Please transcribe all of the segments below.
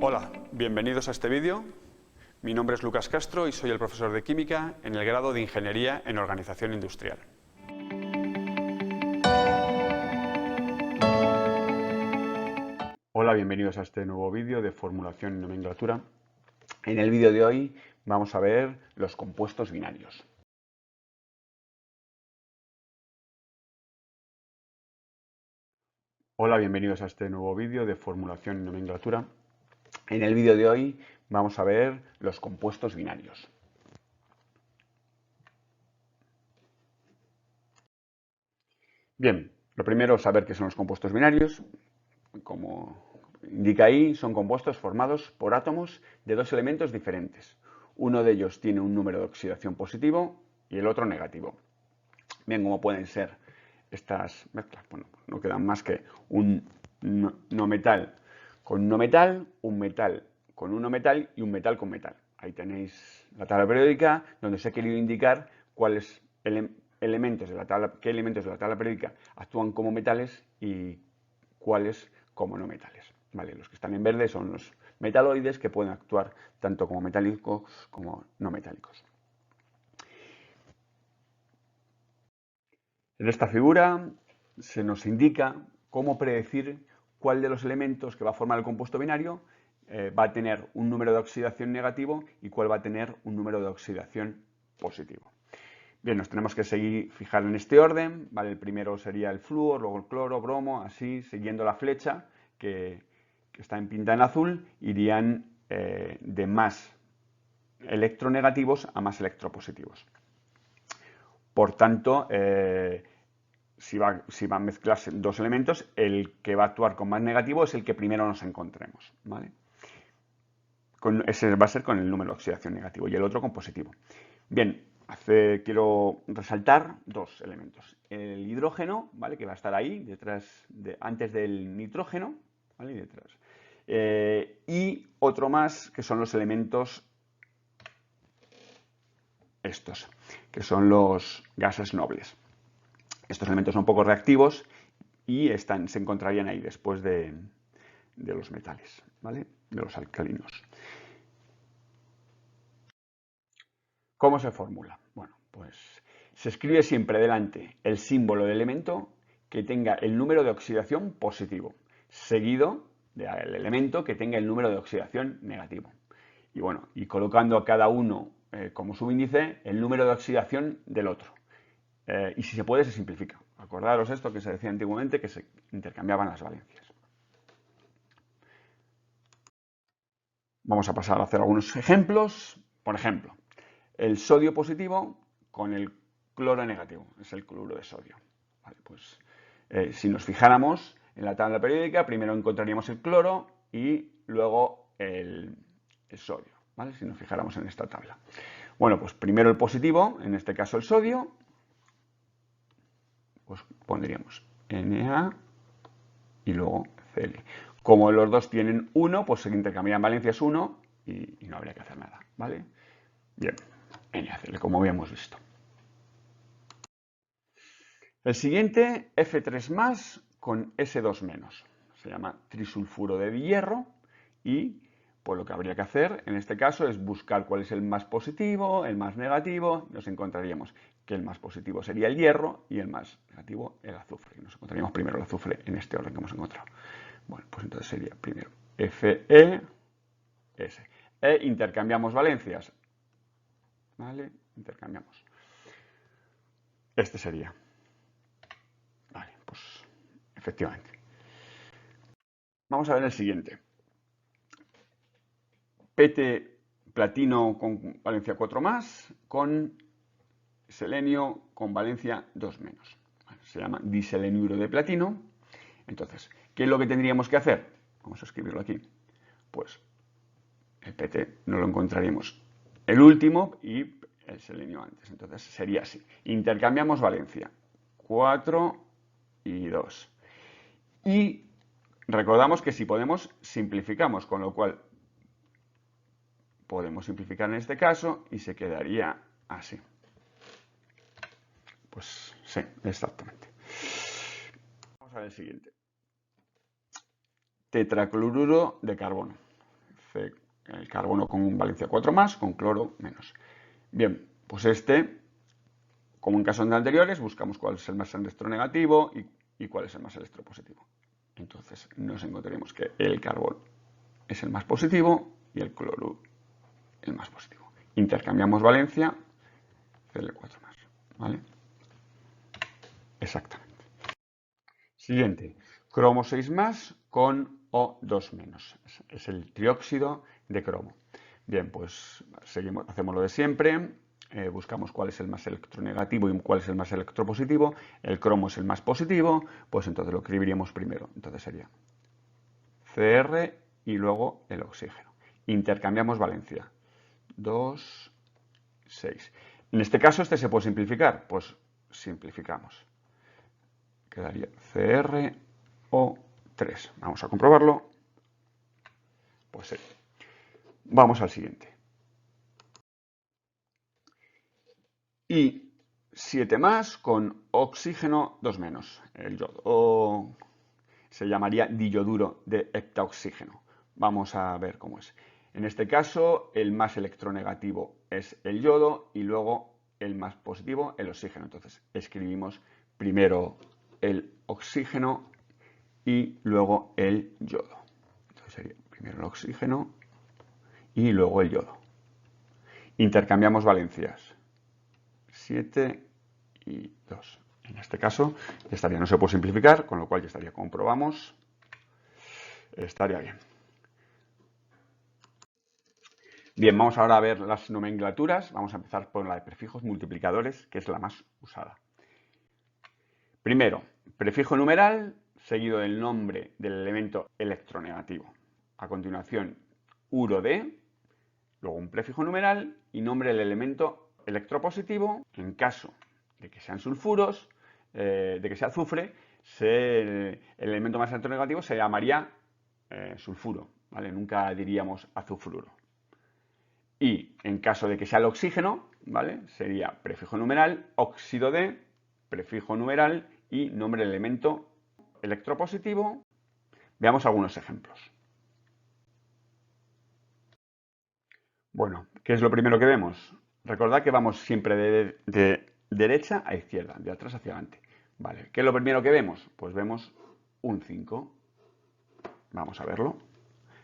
Hola, bienvenidos a este vídeo. Mi nombre es Lucas Castro y soy el profesor de Química en el grado de Ingeniería en Organización Industrial. Hola, bienvenidos a este nuevo vídeo de formulación y nomenclatura. En el vídeo de hoy vamos a ver los compuestos binarios. Hola, bienvenidos a este nuevo vídeo de formulación y nomenclatura. En el vídeo de hoy vamos a ver los compuestos binarios. Bien, lo primero es saber qué son los compuestos binarios. Como indica ahí, son compuestos formados por átomos de dos elementos diferentes. Uno de ellos tiene un número de oxidación positivo y el otro negativo. Bien, ¿cómo pueden ser estas mezclas? Bueno, no quedan más que un no metal con no metal, un metal con un no metal y un metal con metal. Ahí tenéis la tabla periódica donde os he querido indicar cuáles elementos de la tabla, qué elementos de la tabla periódica actúan como metales y cuáles como no metales. ¿Vale? Los que están en verde son los metaloides que pueden actuar tanto como metálicos como no metálicos. En esta figura se nos indica cómo predecir cuál de los elementos que va a formar el compuesto binario va a tener un número de oxidación negativo y cuál va a tener un número de oxidación positivo. Bien, nos tenemos que fijar en este orden, ¿vale? El primero sería el flúor, luego el cloro, bromo, así, siguiendo la flecha que está pintada en azul, irían de más electronegativos a más electropositivos. Por tanto, si va a mezclarse dos elementos, el que va a actuar con más negativo es el que primero nos encontremos, ¿vale? Ese va a ser con el número de oxidación negativo y el otro con positivo. Bien, quiero resaltar dos elementos. El hidrógeno, ¿vale? Que va a estar ahí, antes del nitrógeno, ¿vale? Detrás. Y otro más, que son los elementos estos, que son los gases nobles. Estos elementos son poco reactivos y se encontrarían ahí después de los metales, ¿vale? De los alcalinos. ¿Cómo se formula? Bueno, pues se escribe siempre delante el símbolo del elemento que tenga el número de oxidación positivo, seguido del elemento que tenga el número de oxidación negativo. Y bueno, y colocando a cada uno como subíndice el número de oxidación del otro. Y si se puede, se simplifica. Acordaros esto que se decía antiguamente, que se intercambiaban las valencias. Vamos a pasar a hacer algunos ejemplos. Por ejemplo, el sodio positivo con el cloro negativo, es el cloruro de sodio. Vale, pues, si nos fijáramos en la tabla periódica, primero encontraríamos el cloro y luego el sodio, ¿vale? Si nos fijáramos en esta tabla. Bueno, pues primero el positivo, en este caso el sodio, pues pondríamos Na y luego Cl. Como los dos tienen 1, pues se intercambian valencias 1 y no habría que hacer nada, ¿vale? Bien, NaCl, como habíamos visto. El siguiente, F3+ con S2-. Se llama trisulfuro de hierro y pues lo que habría que hacer en este caso es buscar cuál es el más positivo, el más negativo. Nos encontraríamos que el más positivo sería el hierro y el más negativo el azufre. Nos encontraríamos primero el azufre en este orden que hemos encontrado. Bueno, pues entonces sería primero Fe, S. E intercambiamos valencias. ¿Vale? Intercambiamos. Este sería. Vale, pues efectivamente. Vamos a ver el siguiente. PT platino con valencia 4+, con selenio con valencia 2-. Se llama diseleniuro de platino. Entonces, ¿qué es lo que tendríamos que hacer? Vamos a escribirlo aquí. Pues el PT no lo encontraríamos el último y el selenio antes. Entonces sería así. Intercambiamos valencia 4 y 2. Y recordamos que si podemos, simplificamos, con lo cual podemos simplificar en este caso y se quedaría así. Pues sí, exactamente. Vamos a ver el siguiente. Tetracloruro de carbono. hace el carbono con valencia 4 más, con cloro menos. Bien, pues como en casos anteriores, buscamos cuál es el más electronegativo y cuál es el más electropositivo. Entonces nos encontraremos que el carbono es el más positivo y el cloro el más positivo. Intercambiamos valencia, Cl4 más, ¿vale? Exactamente. Siguiente, cromo 6 más con O2 menos. Es el trióxido de cromo. Bien, pues seguimos, hacemos lo de siempre. Buscamos cuál es el más electronegativo y cuál es el más electropositivo. El cromo es el más positivo, pues entonces lo escribiríamos primero. Entonces sería Cr y luego el oxígeno. Intercambiamos valencia. 2, 6. En este caso, este se puede simplificar. Pues simplificamos. Quedaría CrO3. Vamos a comprobarlo. Pues sí. Vamos al siguiente. Y 7 más con oxígeno 2 menos. El yodo. O se llamaría diyoduro de heptaoxígeno. Vamos a ver cómo es. En este caso, el más electronegativo es el yodo y luego el más positivo, el oxígeno. Entonces, escribimos primero el oxígeno y luego el yodo. Entonces sería primero el oxígeno y luego el yodo. Intercambiamos valencias. 7 y 2. En este caso, no se puede simplificar, con lo cual ya estaría, comprobamos. Estaría bien. Bien, vamos ahora a ver las nomenclaturas. Vamos a empezar por la de prefijos multiplicadores, que es la más usada. Primero, prefijo numeral seguido del nombre del elemento electronegativo. A continuación, uro de, luego un prefijo numeral y nombre del elemento electropositivo. En caso de que sean sulfuros, de que sea azufre, el elemento más electronegativo se llamaría sulfuro, ¿vale? Nunca diríamos azufruro. Y en caso de que sea el oxígeno, ¿vale? Sería prefijo numeral, óxido de, prefijo numeral y nombre del elemento electropositivo. Veamos algunos ejemplos. Bueno, ¿qué es lo primero que vemos? Recordad que vamos siempre de derecha a izquierda, de atrás hacia adelante. Vale, ¿qué es lo primero que vemos? Pues vemos un 5. Vamos a verlo.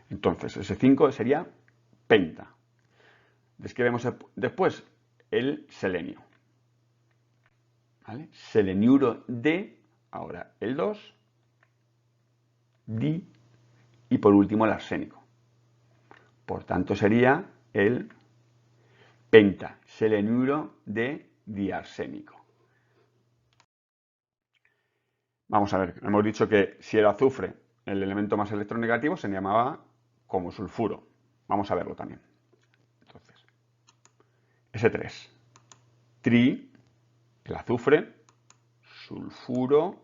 Entonces, ese 5 sería penta. Describimos después el selenio. ¿Vale? Seleniuro de, ahora el 2, di y por último el arsénico. Por tanto sería el pentaseleniuro de diarsénico. Vamos a ver, hemos dicho que si era azufre, el elemento más electronegativo se llamaba como sulfuro. Vamos a verlo también. Entonces, S3, tri, el azufre, sulfuro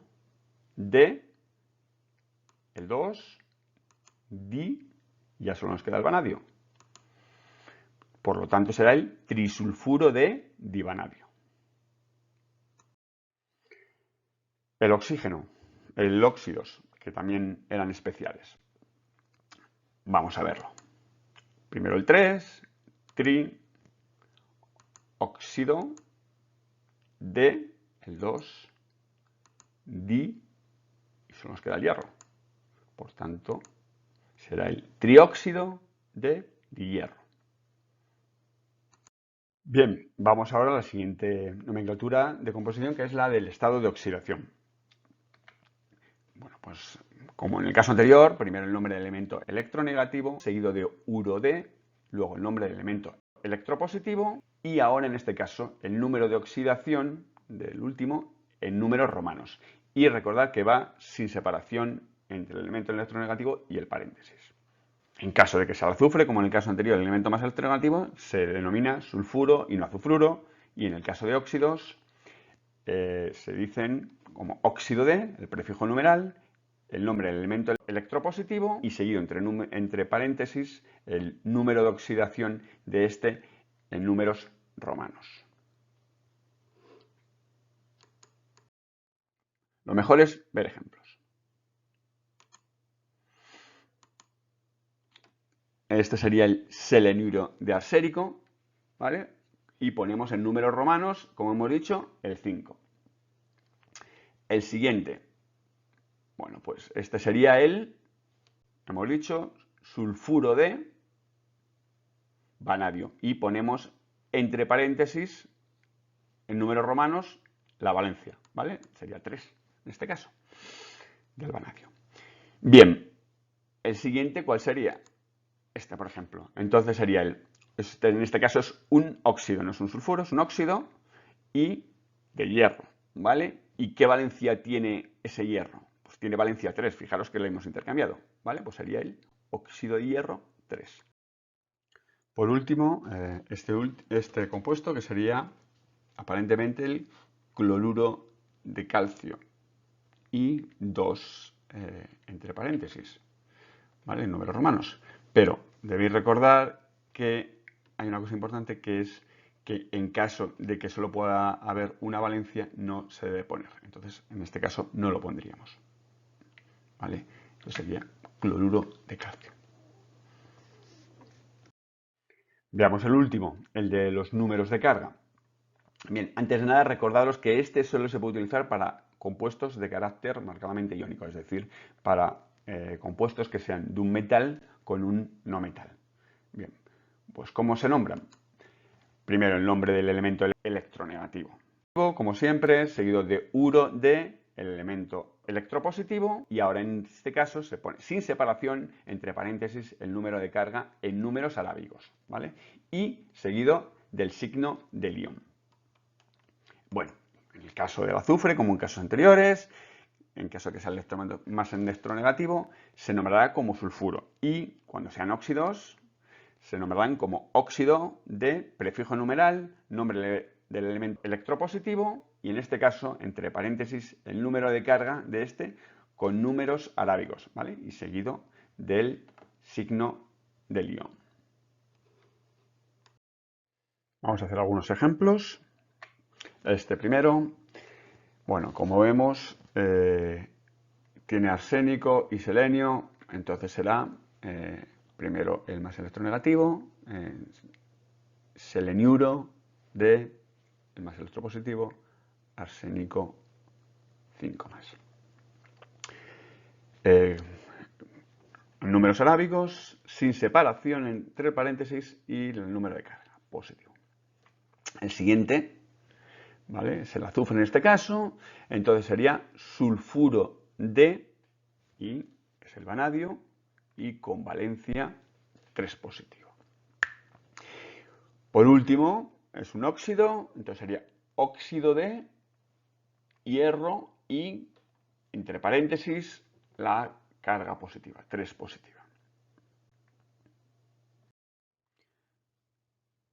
de, el 2, di, ya solo nos queda el vanadio. Por lo tanto, será el trisulfuro de divanadio. El oxígeno, el óxidos, que también eran especiales. Vamos a verlo. Primero el 3, tri, óxido, de, el 2, di, y solo nos queda el hierro. Por tanto, será el trióxido de dihierro. Bien, vamos ahora a la siguiente nomenclatura de composición, que es la del estado de oxidación. Bueno, pues como en el caso anterior, primero el nombre del elemento electronegativo, seguido de uro de, luego el nombre del elemento electropositivo y ahora en este caso el número de oxidación del último en números romanos. Y recordad que va sin separación entre el elemento electronegativo y el paréntesis. En caso de que sea el azufre, como en el caso anterior, el elemento más electronegativo se denomina sulfuro y no azufruro, y en el caso de óxidos se dicen como óxido de, el prefijo numeral, el nombre del elemento electropositivo y seguido entre paréntesis el número de oxidación de este en números romanos. Lo mejor es ver ejemplos. Este sería el seleniuro de arsénico, ¿vale? Y ponemos en números romanos, como hemos dicho, el 5. El siguiente, bueno, pues este sería el, hemos dicho, sulfuro de vanadio. Y ponemos entre paréntesis, en números romanos, la valencia, ¿vale? Sería 3 en este caso, del vanadio. Bien, el siguiente, ¿cuál sería? Este, por ejemplo. Entonces sería en este caso es un óxido, no es un sulfuro, es un óxido y de hierro, ¿vale? ¿Y qué valencia tiene ese hierro? Pues tiene valencia 3, fijaros que lo hemos intercambiado, ¿vale? Pues sería el óxido de hierro 3. Por último, este compuesto que sería aparentemente el cloruro de calcio y 2 entre paréntesis, ¿vale? En números romanos. Pero debéis recordar que hay una cosa importante que es que en caso de que solo pueda haber una valencia no se debe poner. Entonces, en este caso no lo pondríamos, ¿vale? Entonces sería cloruro de calcio. Veamos el último, el de los números de carga. Bien, antes de nada recordaros que este solo se puede utilizar para compuestos de carácter marcadamente iónico, es decir, para compuestos que sean de un metal con un no metal. Bien, pues ¿cómo se nombran? Primero el nombre del elemento electronegativo, como siempre, seguido de uro de el elemento electropositivo, y ahora en este caso se pone sin separación entre paréntesis el número de carga en números arábigos, ¿vale? Y seguido del signo del ion. Bueno, en el caso del azufre, como en casos anteriores, en caso de que sea el electrodo más electronegativo, se nombrará como sulfuro, y cuando sean óxidos se nombrarán como óxido de prefijo numeral, nombre del elemento electropositivo, y en este caso, entre paréntesis, el número de carga de este con números arábigos, ¿vale? Y seguido del signo del ion. Vamos a hacer algunos ejemplos. Este primero, bueno, como vemos, tiene arsénico y selenio, entonces será primero el más electronegativo, seleniuro de el más electropositivo, arsénico 5 más. Números arábigos, sin separación entre paréntesis y el número de carga, positivo. El siguiente, ¿vale? Es el azufre en este caso, entonces sería sulfuro de, y es el vanadio, y con valencia 3 positivo. Por último, es un óxido, entonces sería óxido de hierro y, entre paréntesis, la carga positiva, 3 positiva.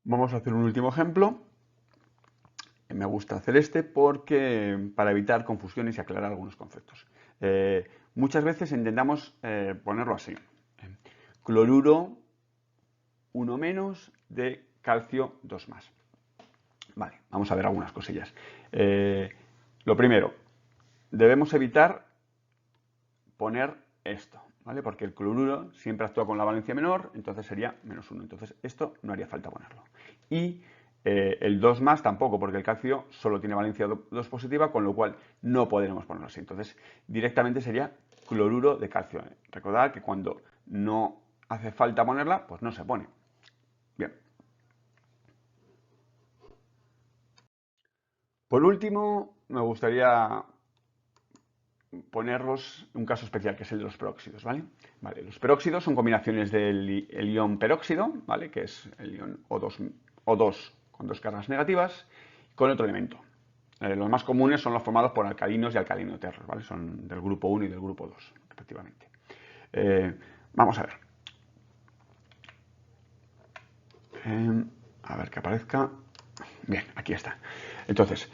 Vamos a hacer un último ejemplo. Me gusta hacer este porque para evitar confusiones y aclarar algunos conceptos. Muchas veces intentamos ponerlo así. Cloruro 1 menos de calcio 2 más. Vale, vamos a ver algunas cosillas. Lo primero, debemos evitar poner esto, ¿vale? Porque el cloruro siempre actúa con la valencia menor, entonces sería -1. Entonces esto no haría falta ponerlo. Y el 2 más tampoco, porque el calcio solo tiene valencia 2 positiva, con lo cual no podremos ponerlo así. Entonces directamente sería cloruro de calcio. Recordad que cuando no hace falta ponerla, pues no se pone. Bien. Por último, me gustaría ponerlos un caso especial, que es el de los peróxidos, ¿vale? Vale, los peróxidos son combinaciones del ion peróxido, ¿vale? Que es el ion O2 con 2 cargas negativas, con otro elemento. Los más comunes son los formados por alcalinos y alcalinoterros, ¿vale? Son del grupo 1 y del grupo 2, respectivamente. Vamos a ver. A ver que aparezca. Bien, aquí está. Entonces,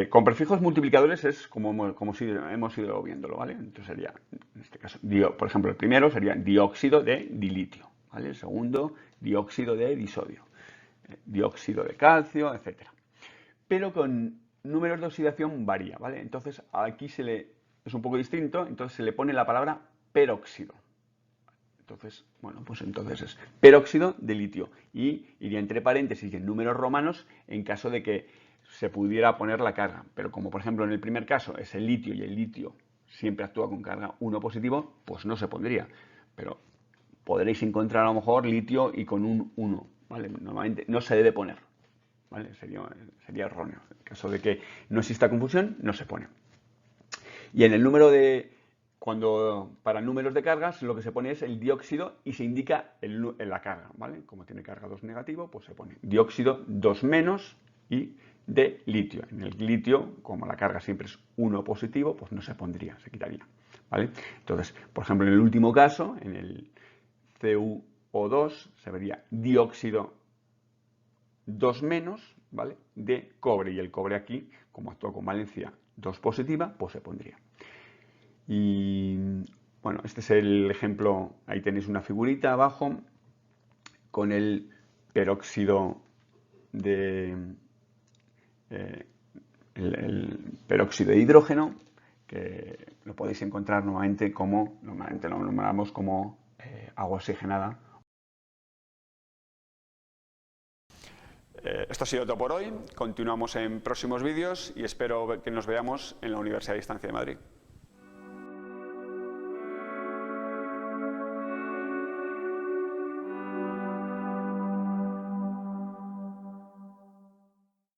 con prefijos multiplicadores es como si hemos ido viéndolo, ¿vale? Entonces sería, en este caso, por ejemplo, el primero sería dióxido de dilitio, ¿vale? El segundo, dióxido de disodio, dióxido de calcio, etc. Pero con números de oxidación varía, ¿vale? Entonces, aquí es un poco distinto, entonces se le pone la palabra peróxido. Entonces, bueno, pues entonces es peróxido de litio. Y iría entre paréntesis y en números romanos en caso de que se pudiera poner la carga. Pero como por ejemplo en el primer caso es el litio y el litio siempre actúa con carga 1 positivo, pues no se pondría. Pero podréis encontrar a lo mejor litio y con un 1, ¿vale? Normalmente no se debe poner, ¿vale? Sería erróneo. En caso de que no exista confusión, no se pone. Y en el número de... para números de cargas, lo que se pone es el dióxido y se indica en la carga, ¿vale? Como tiene carga 2 negativo, pues se pone dióxido 2 menos y de litio. En el litio, como la carga siempre es 1 positivo, pues no se pondría, se quitaría, ¿vale? Entonces, por ejemplo, en el último caso, en el CuO2, se vería dióxido 2 menos, ¿vale? De cobre. Y el cobre aquí, como actúa con valencia 2 positiva, pues se pondría. Y bueno, este es el ejemplo, ahí tenéis una figurita abajo con el peróxido de el peróxido de hidrógeno, que lo podéis encontrar normalmente lo nombramos como agua oxigenada. Esto ha sido todo por hoy. Continuamos en próximos vídeos y espero que nos veamos en la Universidad de Distancia de Madrid.